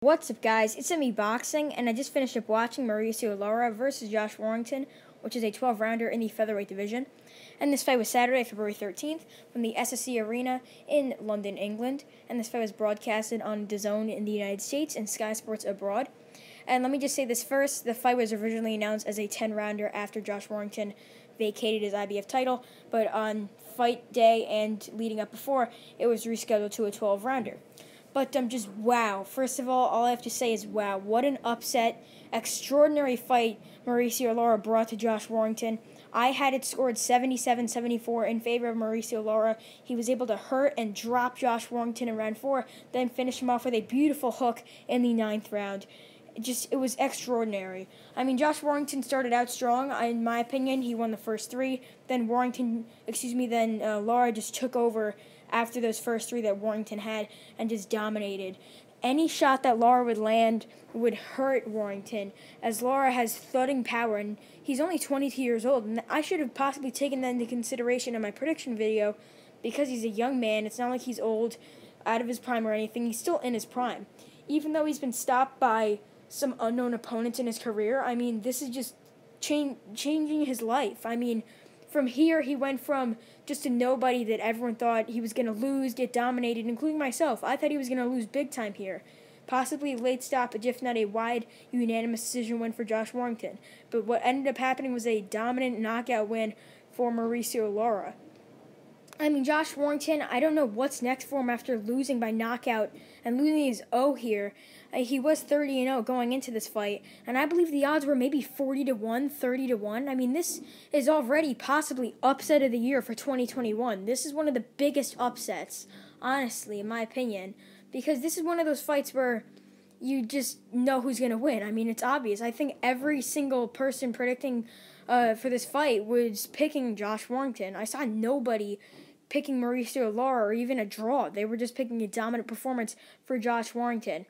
What's up, guys? It's me Boxing, and I just finished up watching Mauricio Lara versus Josh Warrington, which is a 12-rounder in the featherweight division. And this fight was Saturday, February 13th, from the SSE Arena in London, England. And this fight was broadcasted on DAZN in the United States and Sky Sports abroad. And let me just say this first: the fight was originally announced as a 10-rounder after Josh Warrington vacated his IBF title, but on fight day and leading up before, it was rescheduled to a 12-rounder. But just wow. First of all I have to say is wow. What an upset, extraordinary fight Mauricio Lara brought to Josh Warrington. I had it scored 77-74 in favor of Mauricio Lara. He was able to hurt and drop Josh Warrington in round 4, then finish him off with a beautiful hook in the 9th round. It was extraordinary. I mean, Josh Warrington started out strong. In my opinion, he won the first 3. Then Lara just took over after those first 3 that Warrington had and just dominated. Any shot that Lara would land would hurt Warrington, as Lara has thudding power, and he's only 22 years old. And I should have possibly taken that into consideration in my prediction video, because he's a young man. It's not like he's old, out of his prime or anything. He's still in his prime. Even though he's been stopped by some unknown opponents in his career, I mean, this is just changing his life. I mean, from here, he went from just a nobody that everyone thought he was going to lose, get dominated, including myself. I thought he was going to lose big time here. Possibly a late stoppage, if not a wide, unanimous decision win for Josh Warrington. But what ended up happening was a dominant knockout win for Mauricio Lara. I mean, Josh Warrington, I don't know what's next for him after losing by knockout and losing his O here. He was 30-0 going into this fight, and I believe the odds were maybe 40-1, 30-1. I mean, this is already possibly upset of the year for 2021. This is one of the biggest upsets, honestly, in my opinion, because this is one of those fights where you just know who's going to win. I mean, it's obvious. I think every single person predicting for this fight was picking Josh Warrington. I saw nobody picking Mauricio Lara or even a draw. They were just picking a dominant performance for Josh Warrington.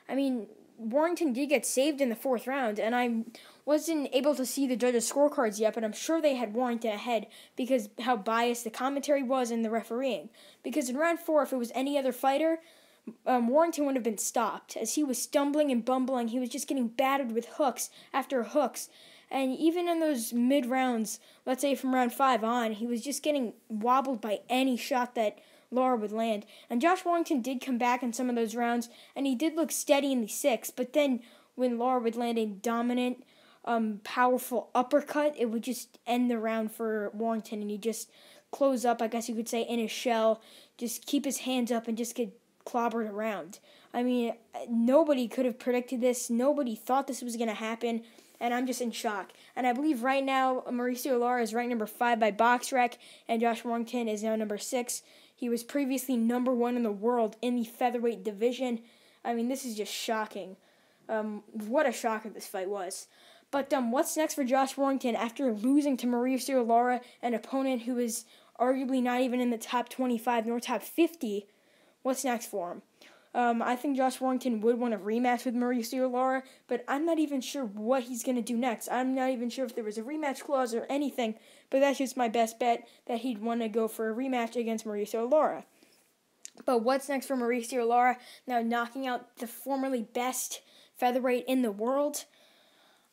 I mean, Warrington did get saved in the 4th round, and I wasn't able to see the judges' scorecards yet, but I'm sure they had Warrington ahead because how biased the commentary was and the refereeing. Because in round 4, if it was any other fighter, Warrington would have been stopped, as he was stumbling and bumbling. He was just getting battered with hooks after hooks. And even in those mid-rounds, let's say from round 5 on, he was just getting wobbled by any shot that Lara would land. And Josh Warrington did come back in some of those rounds, and he did look steady in the 6th. But then when Lara would land a dominant, powerful uppercut, it would just end the round for Warrington, and he'd just close up, I guess you could say, in his shell, just keep his hands up and just get clobbered around. I mean, nobody could have predicted this. Nobody thought this was going to happen. And I'm just in shock. And I believe right now, Mauricio Lara is ranked number 5 by BoxRec, and Josh Warrington is now number 6. He was previously number 1 in the world in the featherweight division. I mean, this is just shocking. What a shocker this fight was. But what's next for Josh Warrington after losing to Mauricio Lara, an opponent who is arguably not even in the top 25 nor top 50? What's next for him? I think Josh Warrington would want a rematch with Mauricio Lara, but I'm not even sure what he's going to do next. I'm not even sure if there was a rematch clause or anything, but that's just my best bet, that he'd want to go for a rematch against Mauricio Lara. But what's next for Mauricio Lara, now knocking out the formerly best featherweight in the world?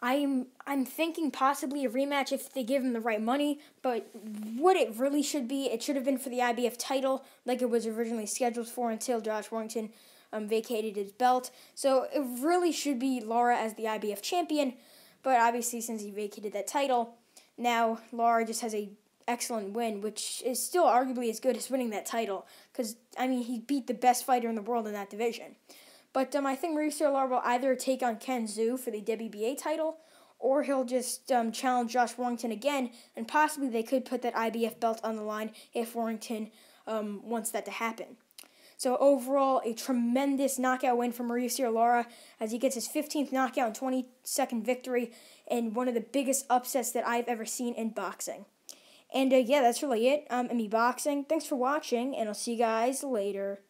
I'm thinking possibly a rematch if they give him the right money, but what it really should be, it should have been for the IBF title, like it was originally scheduled for until Josh Warrington vacated his belt. So it really should be Lara as the IBF champion, but obviously since he vacated that title, now Lara just has a excellent win, which is still arguably as good as winning that title, because, I mean, he beat the best fighter in the world in that division. But I think Mauricio Lara will either take on Ken Zhu for the WBA title, or he'll just challenge Josh Warrington again, and possibly they could put that IBF belt on the line if Warrington wants that to happen. So overall, a tremendous knockout win for Mauricio Lara, as he gets his 15th knockout and 22nd victory, and one of the biggest upsets that I've ever seen in boxing. And yeah, that's really it. I'm me Boxing. Thanks for watching, and I'll see you guys later.